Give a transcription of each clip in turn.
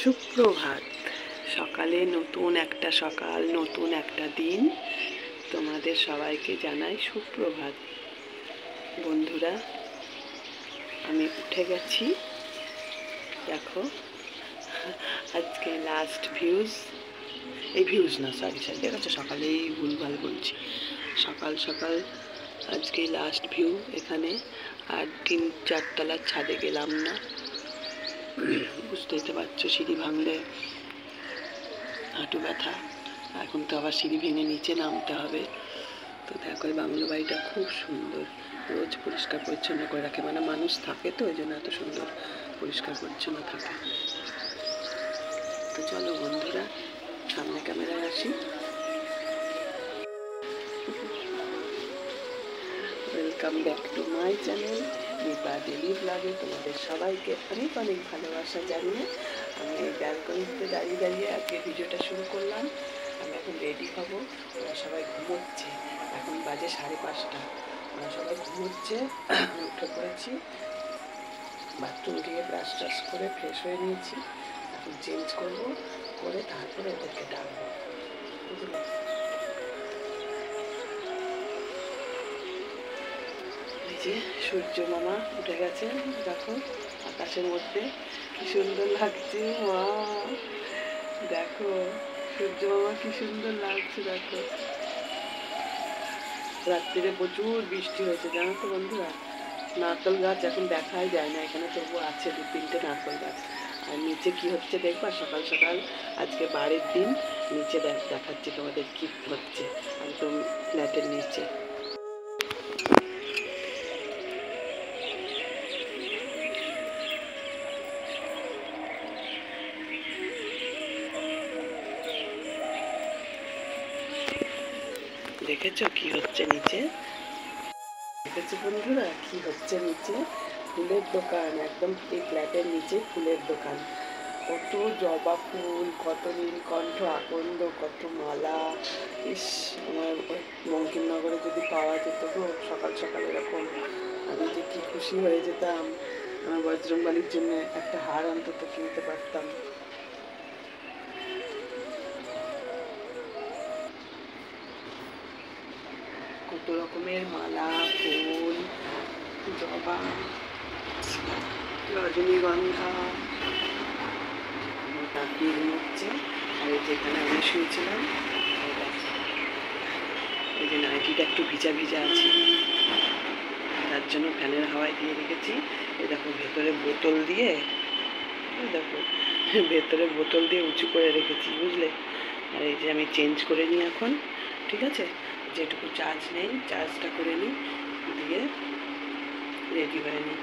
সুপ্রভাত। সকালে নতুন একটা সকাল, নতুন একটা দিন। তোমাদের সবাইকে জানাই সুপ্রভাত। বন্ধুরা, আমি উঠে গেছি। দেখো, আজকে লাস্ট ভিউজ, এই ভিউজ না, সরি দেখেছো, সকালেই ভুলভাল বলছি। সকাল সকাল আজকে লাস্ট ভিউ এখানে। আর 3-4 তলার ছাদে গেলাম না, বুঝতেই তো পারছো, সিঁড়ি ভাঙলে হাঁটু ব্যথা। এখন তো আবার সিঁড়ি ভেঙে নিচে নামতে হবে। তো দেখো, এই বাংলো বাড়িটা খুব সুন্দর, রোজ পরিষ্কার পরিচ্ছন্ন করে রাখে, মানে মানুষ থাকে তো ওই জন্য এত সুন্দর পরিষ্কার পরিচ্ছন্ন থাকে। তো চলো বন্ধুরা, সামনে ক্যামেরায় আসি। Welcome back to my channel Deepa daily ব্লগে। তোমাদের সবাইকে অনেক অনেক ভালোবাসা জানিয়ে আমি এই ব্যালকনিতে দাঁড়িয়ে দাঁড়িয়ে আজকে ভিডিওটা শুরু করলাম। আমি এখন রেডি হবো। ওরা সবাই ঘুমোচ্ছে, এখন বাজে 5:30। ওরা সবাই ঘুমোচ্ছে। উঠে পড়েছি, বাথরুম গিয়ে ব্রাশ ট্রাশ করে ফ্রেশ হয়ে নিয়েছি। এখন চেঞ্জ করবো, করে তারপরে ওদেরকে ডাকবো, বুঝলে। এই যে সূর্য মামা উঠে গেছে, দেখো আকাশের মধ্যে কি সুন্দর লাগছে। মা দেখো, সূর্য মামা কি সুন্দর লাগছে। দেখো, রাত্রিরে প্রচুর বৃষ্টি হয়েছে, জানো তো বন্ধুরা। নারকেল গাছ এখন দেখাই যায় না এখানে, তবু আছে 2-3টে নারকেল গাছ। আর নিচে কি হচ্ছে দেখবা, সকাল সকাল আজকে বাড়ির দিন। নিচে দেখাচ্ছি তোমাদের কি হচ্ছে, একদম ফ্ল্যাটের নিচে। দেখেছো কি হচ্ছে নিচে? দেখেছো বন্ধুরা কি হচ্ছে নিচে? ফুলের দোকান, একদম এই ফ্ল্যাটের নিচে ফুলের দোকান। কত জবা ফুল, কত নীলকণ্ঠ, আকন্দ, কত মালা। ইস, আমার বঙ্কিমনগরে যদি পাওয়া যেত গো সকাল সকাল এরকম, আমি যে কি খুশি হয়ে যেতাম। আমার বজরংবলীর জন্য একটা হার অন্তত কিনতে পারতাম। কত রকমের মালা, ফুল, জবা, রজনীগন্ধা। নাতি ঘুমোচ্ছে, আর এই যেখানে আমি শুয়েছিলাম, এই যে নাইটিটা একটু ভিজা ভিজা আছে, তার জন্য ফ্যানের হাওয়ায় দিয়ে রেখেছি। এই দেখো ভেতরে বোতল দিয়ে, দেখো ভেতরে বোতল দিয়ে উঁচু করে রেখেছি, বুঝলে। আর এই যে আমি চেঞ্জ করে নিই এখন, ঠিক আছে। যেটুকু চার্জ নেই চার্জটা করে নিই, দিয়ে রেডি হয়ে নিই।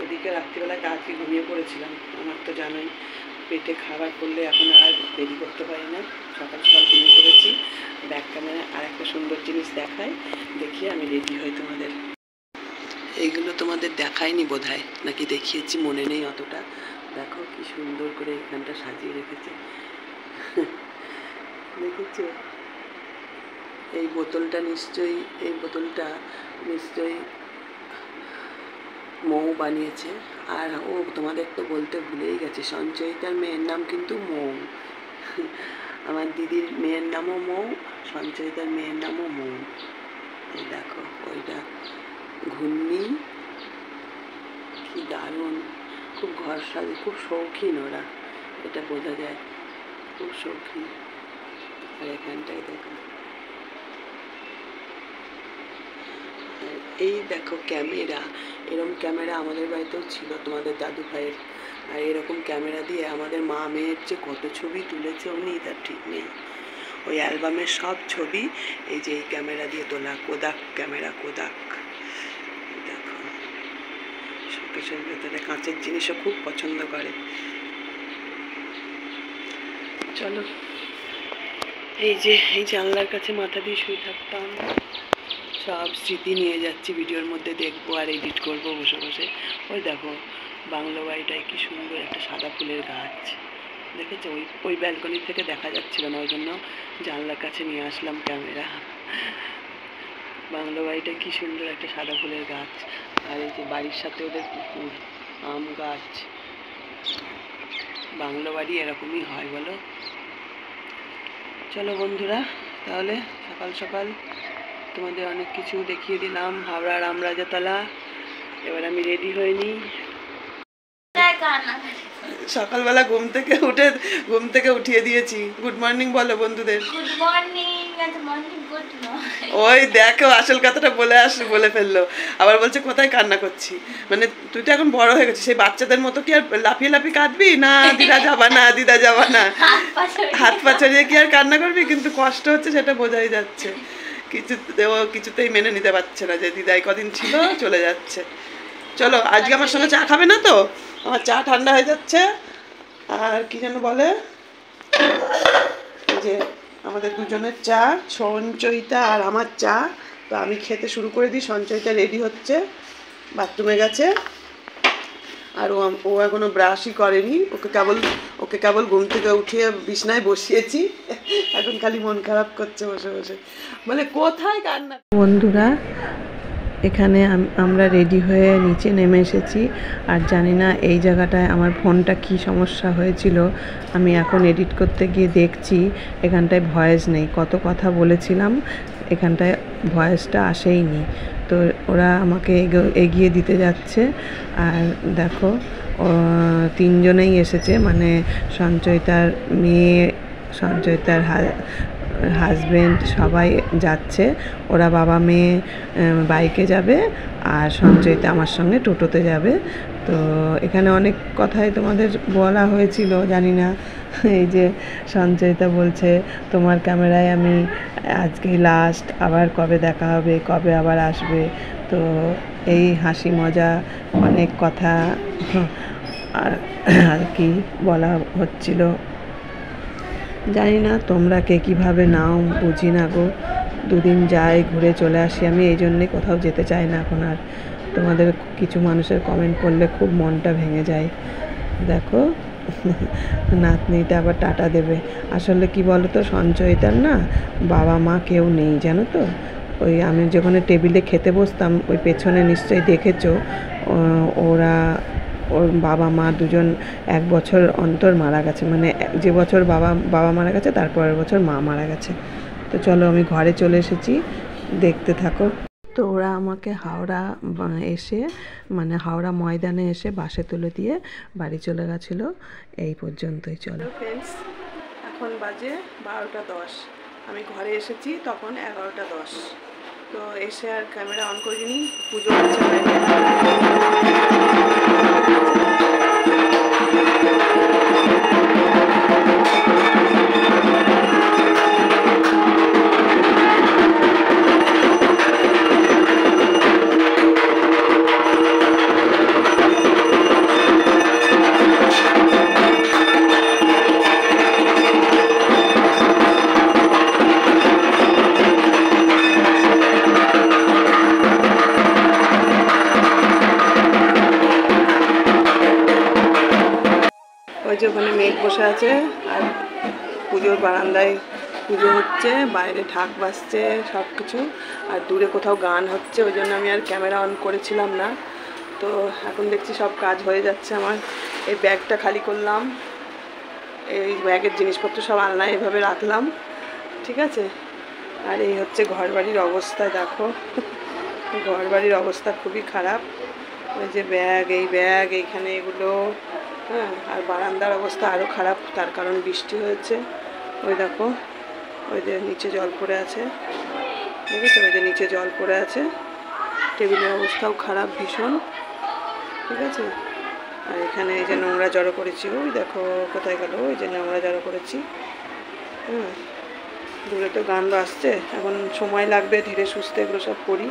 ওদিকে রাত্রিবেলা তাড়াতাড়ি ঘুমিয়ে পড়েছিলাম, আমার তো জানোই পেটে খাবার করলে এখন আর দেরি করতে পারি না। সকাল সকাল ঘুমিয়ে পড়েছি। ব্যাক ক্যামেরায় আর একটা সুন্দর জিনিস দেখায়, দেখিয়ে আমি রেডি হই তোমাদের। এইগুলো তোমাদের দেখায়নি বোধহয়, নাকি দেখিয়েছি মনে নেই অতটা। দেখো কি সুন্দর করে এখানটা সাজিয়ে রেখেছে, দেখেছো? এই বোতলটা নিশ্চয়ই মৌ বানিয়েছে। আর ও তোমাদের তো বলতে ভুলেই গেছে, সঞ্চয়িতার মেয়ের নাম কিন্তু মৌ। আমার দিদির মেয়ের নামও মৌ, সঞ্চয়িতার মেয়ের নামও মৌ। এই দেখো ওইটা ঘূর্ণি, কি দারুণ। খুব ঘর সাজে, খুব শৌখিন ওরা, এটা বোঝা যায়, খুব শৌখিন। আর এখানটায় দেখো, এই দেখো ক্যামেরা, এরকম ক্যামেরা আমাদের বাড়িতেও ছিল তোমাদের দাদু ভাইয়ের। আর এরকম ক্যামেরা দিয়ে আমাদের মা মেয়ের যে কত ছবি তুলেছে উনি, তার ঠিক নেই। ওই অ্যালবামের সব ছবি এই যে এই ক্যামেরা দিয়ে তোলা, কোদাক ক্যামেরা, কোদাক। দেখো শোকেসের ভেতরে কাঁচের জিনিসও খুব পছন্দ করে। চলো, এই যে এই জানলার কাছে মাথা দিয়ে শুয়ে থাকতাম, সব স্মৃতি নিয়ে যাচ্ছি, ভিডিওর মধ্যে দেখবো আর এডিট করবো বসে বসে। ওই দেখো বাংলো বাড়িটায় কি সুন্দর একটা সাদা ফুলের গাছ, দেখেছো? ওই ব্যালকনি থেকে দেখা যাচ্ছিল না, ওই জন্য জানলার কাছে নিয়ে আসলাম ক্যামেরা। বাংলো বাড়িটায় কি সুন্দর একটা সাদা ফুলের গাছ। আর এই যে বাড়ির সাথে ওদের পুকুর, আম গাছ, বাংলো বাড়ি এরকমই হয় বলো। চলো বন্ধুরা, তাহলে সকাল সকাল তোমাদের অনেক কিছু দেখিয়ে দিলাম, হাওড়া রামরাজাতলা। এবার আমি রেডি হয়ে নিই। সকালবেলা ঘুম থেকে উঠিয়ে দিয়েছি। গুড মর্নিং বলো বন্ধুদের। Good morning. ওই দেখো আসল কথাটা বলে ফেললো, আবার বলছে কোথায় কান্না করছি। মানে তুই তো এখন বড় হয়ে গেছিস, সেই বাচ্চাদের মতো কি আর লাফিয়ে লাফিয়ে কাঁদবি? না দিদা যাবা না, দিদা যাবা না, হাত পা ছড়িয়ে কি আর কান্না করবি? কিন্তু কষ্ট হচ্ছে সেটা বোঝাই যাচ্ছে। কিছুতেই মেনে নিতে পারছে না যে দিদাই কদিন ছিল চলে যাচ্ছে। চলো, আজকে আমার সঙ্গে চা খাবে না তো? আমার চা ঠান্ডা হয়ে যাচ্ছে। আর কি যেন বলে, যে আমাদের দুজনের চা, সঞ্চয়িতা আর আমার চা। তো আমি খেতে শুরু করে দিই। সঞ্চয়িতা রেডি হচ্ছে, বাথরুমে গেছে। আর ও এখনো ব্রাশই করেনি। ওকে কেবল ঘুম থেকে উঠিয়ে বিছনায় বসিয়েছি। এখন খালি মন খারাপ করছে বসে বসে, বলে কোথায় কান্না। বন্ধুরা, এখানে আমরা রেডি হয়ে নিচে নেমে এসেছি। আর জানি না এই জায়গাটায় আমার ফোনটা কি সমস্যা হয়েছিল। আমি এখন এডিট করতে গিয়ে দেখছি এখানটায় ভয়েস নেই। কত কথা বলেছিলাম, এখানটায় ভয়েসটা আসেইনি। তো ওরা আমাকে এগিয়ে দিতে যাচ্ছে। আর দেখো তিনজনেই এসেছে, মানে সঞ্চয়িতার মেয়ে, সঞ্চয়িতার হাজব্যান্ড, সবাই যাচ্ছে। ওরা বাবা মেয়ে বাইকে যাবে, আর সঞ্চয়িতা আমার সঙ্গে টোটোতে যাবে। তো এখানে অনেক কথাই তোমাদের বলা হয়েছিল, জানি না। এই যে সঞ্চয়িতা বলছে তোমার ক্যামেরায় আমি আজকেই লাস্ট, আবার কবে দেখা হবে, কবে আবার আসবে। তো এই হাসি মজা অনেক কথা আর কি বলা হচ্ছিল। জানি না তোমরা কে কীভাবে নাও, বুঝি না গো। দুদিন যাই, ঘুরে চলে আসি। আমি এই জন্যে কোথাও যেতে চাই না এখন আর। তোমাদের কিছু মানুষের কমেন্ট করলে খুব মনটা ভেঙে যায়। দেখো নাতনিটা আবার টাটা দেবে। আসলে কি বলো তো, সঞ্চয়িতার না বাবা মা কেউ নেই, জানো তো। ওই আমি যেখানে টেবিলে খেতে বসতাম, ওই পেছনে নিশ্চয়ই দেখেছো, ওর বাবা মা দুজন 1 বছর অন্তর মারা গেছে। মানে যে বছর বাবা মারা গেছে তারপরের বছর মা মারা গেছে। তো চলো, আমি ঘরে চলে এসেছি, দেখতে থাকো। তো ওরা আমাকে হাওড়া এসে, মানে হাওড়া ময়দানে এসে বাসে তুলে দিয়ে বাড়ি চলে গেছিলো। এই পর্যন্তই। চলো ফ্রেন্ডস, এখন বাজে 12টা 10। আমি ঘরে এসেছি তখন 11টা 10। তো এসে আর ক্যামেরা অন করিনি, পুজো হচ্ছে বাইরে। ওই যে ওখানে মেঘ বসে আছে, আর পুজোর বারান্দায় পুজো হচ্ছে, বাইরে ঢাক বাজছে সব কিছু, আর দূরে কোথাও গান হচ্ছে। ওই জন্য আমি আর ক্যামেরা অন করেছিলাম না। তো এখন দেখছি সব কাজ হয়ে যাচ্ছে আমার। এই ব্যাগটা খালি করলাম, এই ব্যাগের জিনিসপত্র সব আলনায় এভাবে রাখলাম, ঠিক আছে। আর এই হচ্ছে ঘরবাড়ির অবস্থা, দেখো ঘরবাড়ির অবস্থা খুবই খারাপ। ওই যে ব্যাগ, এই ব্যাগ এইখানে এগুলো, হ্যাঁ। আর বারান্দার অবস্থা আরও খারাপ, তার কারণ বৃষ্টি হয়েছে। ওই দেখো, ওই যে নিচে জল পড়ে আছে, দেখেছো? ওই যে নিচে জল পড়ে আছে। টেবিলের অবস্থাও খারাপ ভীষণ, ঠিক আছে। আর এখানে এই যে নোংরা জড়ো করেছি, ওই দেখো কোথায় গেল, ওই যে নোংরা জড়ো করেছি, হ্যাঁ। দূরে তো গান বাজছে, এখন সময় লাগবে ধীরে সুস্থে এগুলো সব করি।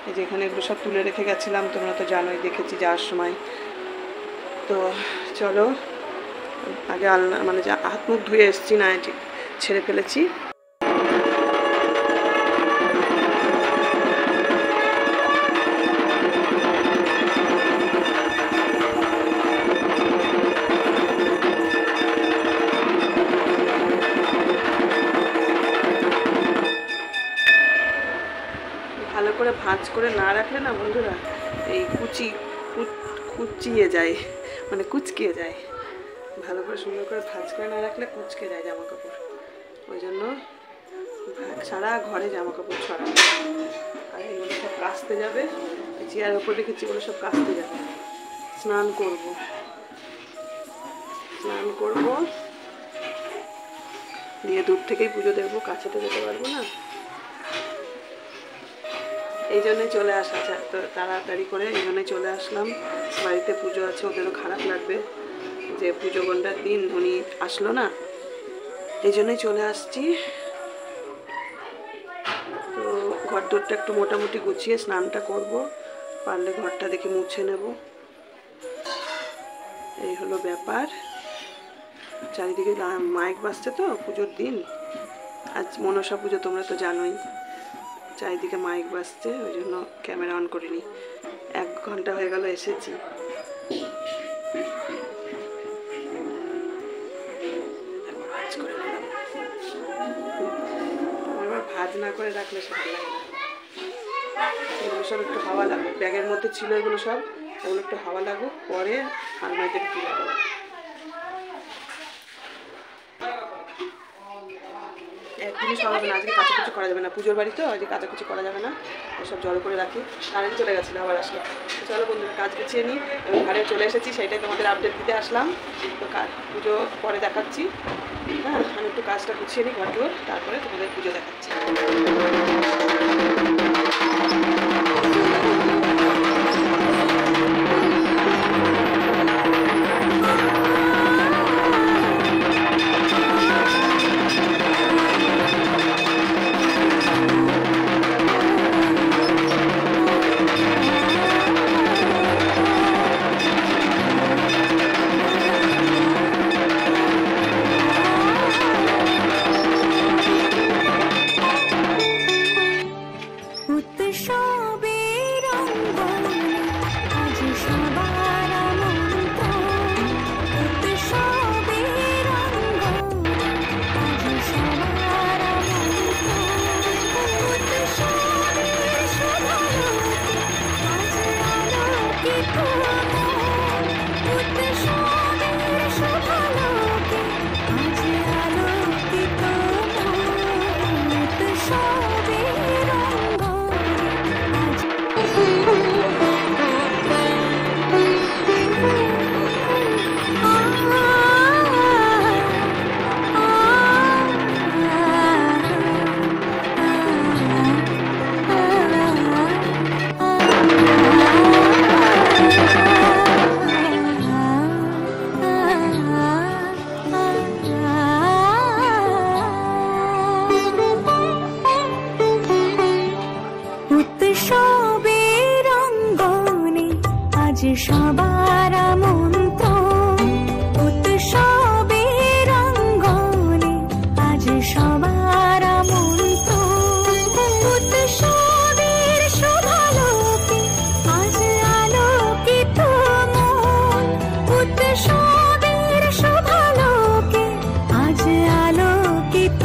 এই যে এখানে এগুলো সব তুলে রেখে গেছিলাম, তোমরা তো জানোই, দেখেছি যাওয়ার সময়। তো চলো, আগে আলনা মানে যা হাত মুখ ধুয়ে এসেছি, না ছেড়ে ফেলেছি। ভালো করে ভাঁজ করে না রাখলে না বন্ধুরা, এই কুচিয়ে যায়, মানে কুচকিয়ে যায়। ভালো করে সুন্দর করে ভাঁজ করে না রাখলে কুঁচকে যায় জামা কাপড়, ওই জন্য সারা ঘরে জামা কাপড় ছড়ানো। আর এগুলো সব কাচতে যাবে, চেয়ারের উপর রেখেছি, এগুলো সব কাচতে যাবে। স্নান করব দিয়ে দূর থেকেই পুজো দেখবো, কাছে তো যেতে পারবো না, এই জন্যই চলে আসা। তো তাড়াতাড়ি করে এই জন্যই চলে আসলাম। বাড়িতে পুজো আছে, ওদেরও খারাপ লাগবে যে পুজো গন্ডার দিন উনি আসলো না, এই জন্যই চলে আসছি। তো ঘর দোরটা একটু মোটামুটি গুছিয়ে স্নানটা করব, পারলে ঘরটা দেখি মুছে নেব। এই হলো ব্যাপার। চারিদিকে মাইক বাজছে তো, পুজোর দিন, আজ মনসা পুজো, তোমরা তো জানোই। চারিদিকে মাইক বাজছে, ওই জন্য ক্যামেরা অন করিনি। 1 ঘন্টা হয়ে গেল এসেছি। ভাজ না করে রাখলে ভালো লাগে না। এগুলো সব একটু হাওয়া লাগুক, ব্যাগের মধ্যে ছিল এগুলো সব, এগুলো একটু হাওয়া লাগুক, পরে আলমারিতে ঢুকিয়ে দেবো। একদিনই সব হবে না, আজকে কাচাকুচি করা যাবে না, পুজোর বাড়ি তো আজকে কাচাকুচি করা যাবে না, সব জড়ো করে রাখি। কারেন্ট চলে গেছিলো, আবার আসলো। চলো বন্ধুরা, কাজ গুছিয়ে নিই, এবং ঘরে চলে এসেছি, সেইটাই তোমাদের আপডেট দিতে আসলাম। তো পুজো পরে দেখাচ্ছি। হ্যাঁ, আমি একটু কাজটা গুছিয়ে নিই ঘরগুলো, তারপরে তোমাদের পুজো দেখাচ্ছি। সবার মন্ত্র উৎসবের রঙ্গনে, আজ সবার মন্ত্র উৎসবের শোভালোকে, আজ আলোকিত মন উৎসবের শোভালোকে, আজ আলোকিত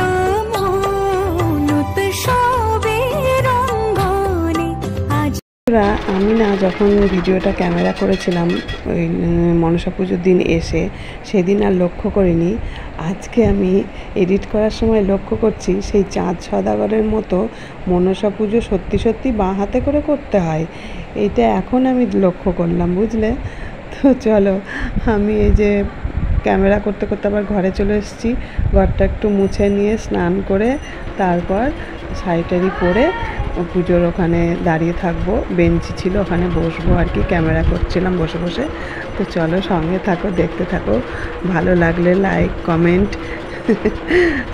মন উৎসবের রঙ্গনে। আমি না যখন ভিডিওটা ক্যামেরা করেছিলাম ওই মনসা পুজোর দিন এসে, সেদিন আর লক্ষ্য করিনি। আজকে আমি এডিট করার সময় লক্ষ্য করছি সেই চাঁদ সদাগরের মতো মনসা পুজো সত্যি সত্যি বাঁ হাতে করে করতে হয়, এইটা এখন আমি লক্ষ্য করলাম, বুঝলে। তো চলো, আমি এই যে ক্যামেরা করতে করতে আবার ঘরে চলে এসেছি। ঘরটা একটু মুছে নিয়ে স্নান করে তারপর শাড়ি পরে পুজোর ওখানে দাঁড়িয়ে থাকবো, বেঞ্চি ছিল ওখানে বসবো আর কি, ক্যামেরা করছিলাম বসে বসে। তো চলো, সঙ্গে থাকো, দেখতে থাকো। ভালো লাগলে লাইক, কমেন্ট,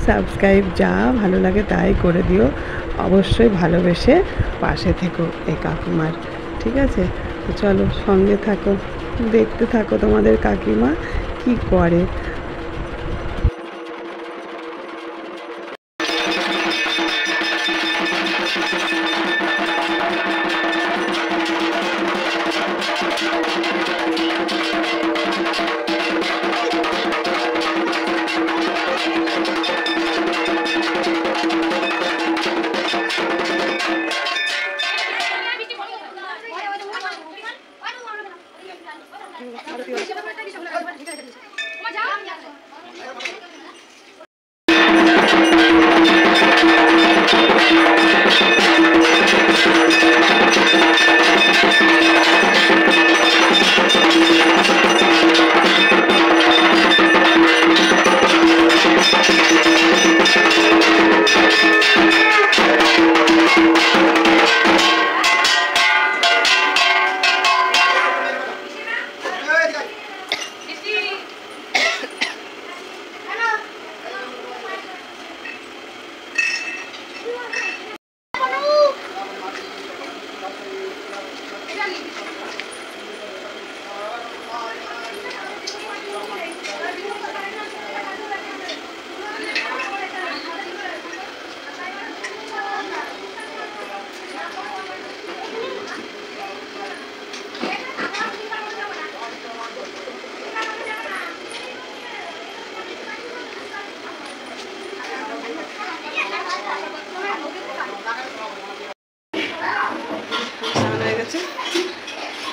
সাবস্ক্রাইব যা ভালো লাগে তাই করে দিও। অবশ্যই ভালোবেসে পাশে থেকো এই কাকিমার, ঠিক আছে? তো চলো, সঙ্গে থাকো, দেখতে থাকো তোমাদের কাকিমা কি করে।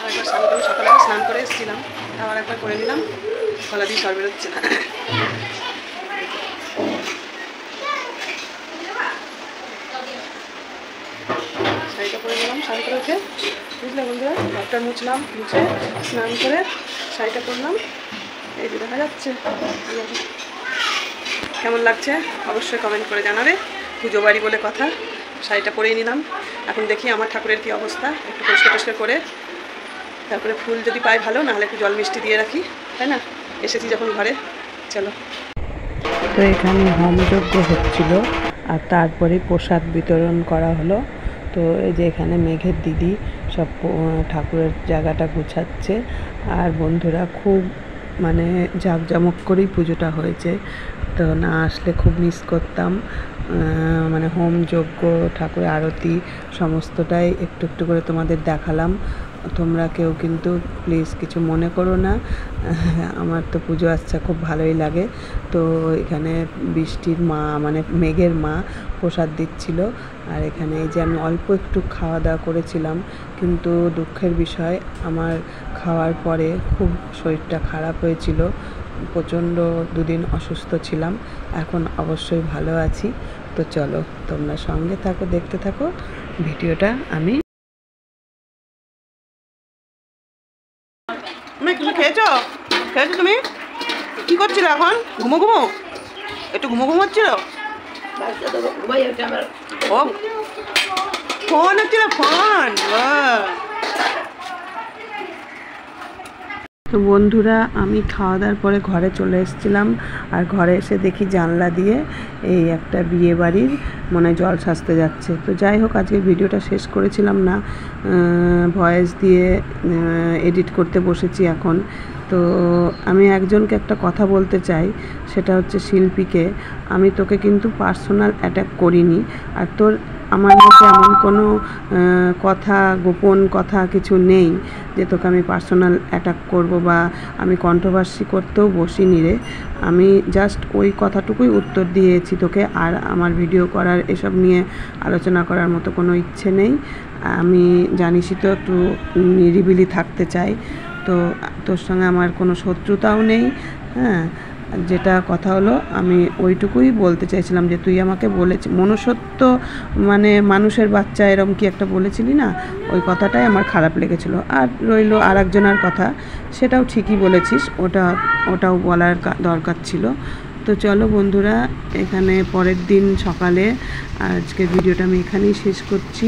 আরেকবার স্নান করে সকালে স্নান করে এসেছিলাম, আবার একবার করে নিলাম, গলা দিয়ে সর বেরোচ্ছে না। শাড়িটা পরে নিলাম স্নান করে উঠে, বুঝলে বন্ধুরা, ঘরটা মুছলাম, মুছে স্নান করে শাড়িটা পরলাম, এই যে দেখা যাচ্ছে। কেমন লাগছে অবশ্যই কমেন্ট করে জানাবে। পুজো বাড়ি বলে কথা, শাড়িটা পরেই নিলাম। এখন দেখি আমার ঠাকুরের কি অবস্থা, একটু পরিষ্কার টরিষ্কার করে তারপরে ফুল যদি পাই ভালো, নাহলে একটু জল মিষ্টি দিয়ে রাখি, তাই না? এসেছি যখন ঘরে, চলো। তো এখানে হোমযজ্ঞ হচ্ছিল আর তারপরে প্রসাদ বিতরণ করা হলো। তো এই যে এখানে মেঘের দিদি সব ঠাকুরের জায়গাটা গুছাচ্ছে, আর বন্ধুরা খুব মানে জাঁকজমক করেই পুজোটা হয়েছে। তো না আসলে খুব মিস করতাম, মানে হোমযজ্ঞ, ঠাকুরের আরতি সমস্তটাই একটু একটু করে তোমাদের দেখালাম। তোমরা কেউ কিন্তু প্লিজ কিছু মনে করো না, আমার তো পুজো আচ্ছা খুব ভালোই লাগে। তো এখানে বৃষ্টির মা মানে মেঘের মা প্রসাদ দিচ্ছিল, আর এখানে এই যে আমি অল্প একটু খাওয়া দাওয়া করেছিলাম, কিন্তু দুঃখের বিষয় আমার খাওয়ার পরে খুব শরীরটা খারাপ হয়েছিল, প্রচণ্ড দুদিন অসুস্থ ছিলাম, এখন অবশ্যই ভালো আছি। তো চলো তোমরা সঙ্গে থাকো, দেখতে থাকো ভিডিওটা। আমি তুমি খেয়েছো তুমি? কি করছিলে এখন? ঘুমো একটু ঘুমো হচ্ছিল? ও ফোন হচ্ছিল, ফোন। তো বন্ধুরা আমি খাওয়া দাওয়ার পরে ঘরে চলে এসেছিলাম, আর ঘরে এসে দেখি জানলা দিয়ে এই একটা বিয়ে বাড়ির মনে জল সাজতে যাচ্ছে। তো যাই হোক, আজকে ভিডিওটা শেষ করেছিলাম না, ভয়েস দিয়ে এডিট করতে বসেছি এখন। তো আমি একজনকে একটা কথা বলতে চাই, সেটা হচ্ছে শিল্পীকে, আমি তোকে কিন্তু পার্সোনাল অ্যাটাক করিনি, আর তোর আমার মধ্যে এমন কোনো কথা, গোপন কথা কিছু নেই যে তোকে আমি পার্সোনাল অ্যাটাক করব, বা আমি কন্ট্রোভার্সি করতেও বসিনি রে। আমি জাস্ট ওই কথাটুকুই উত্তর দিয়েছি তোকে, আর আমার ভিডিও করার এসব নিয়ে আলোচনা করার মতো কোনো ইচ্ছে নেই। আমি জানিসই তো একটু নিরিবিলি থাকতে চাই, তো তোর সঙ্গে আমার কোনো শত্রুতাও নেই। হ্যাঁ, যেটা কথা হলো আমি ওইটুকুই বলতে চাইছিলাম যে তুই আমাকে বলেছি মনুষ্যত্ব মানে মানুষের বাচ্চা এরম কি একটা বলেছিলি না, ওই কথাটাই আমার খারাপ লেগেছিলো। আর রইলো আর একজনের কথা, সেটাও ঠিকই বলেছিস, ওটাও বলার দরকার ছিল। তো চলো বন্ধুরা, এখানে পরের দিন সকালে আজকের ভিডিওটা আমি এখানেই শেষ করছি।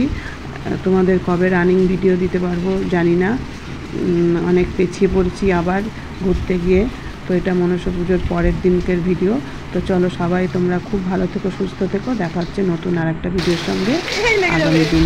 তোমাদের কবে রানিং ভিডিও দিতে পারবো জানি না, অনেক পেছিয়ে পড়ছি আবার ঘুরতে গিয়ে। তো এটা মনসা পুজোর পরের দিনকের ভিডিও। তো চলো সবাই তোমরা খুব ভালো থেকো, সুস্থ থেকো, দেখা হচ্ছে নতুন আর একটা ভিডিওর সঙ্গে আগামী দিন।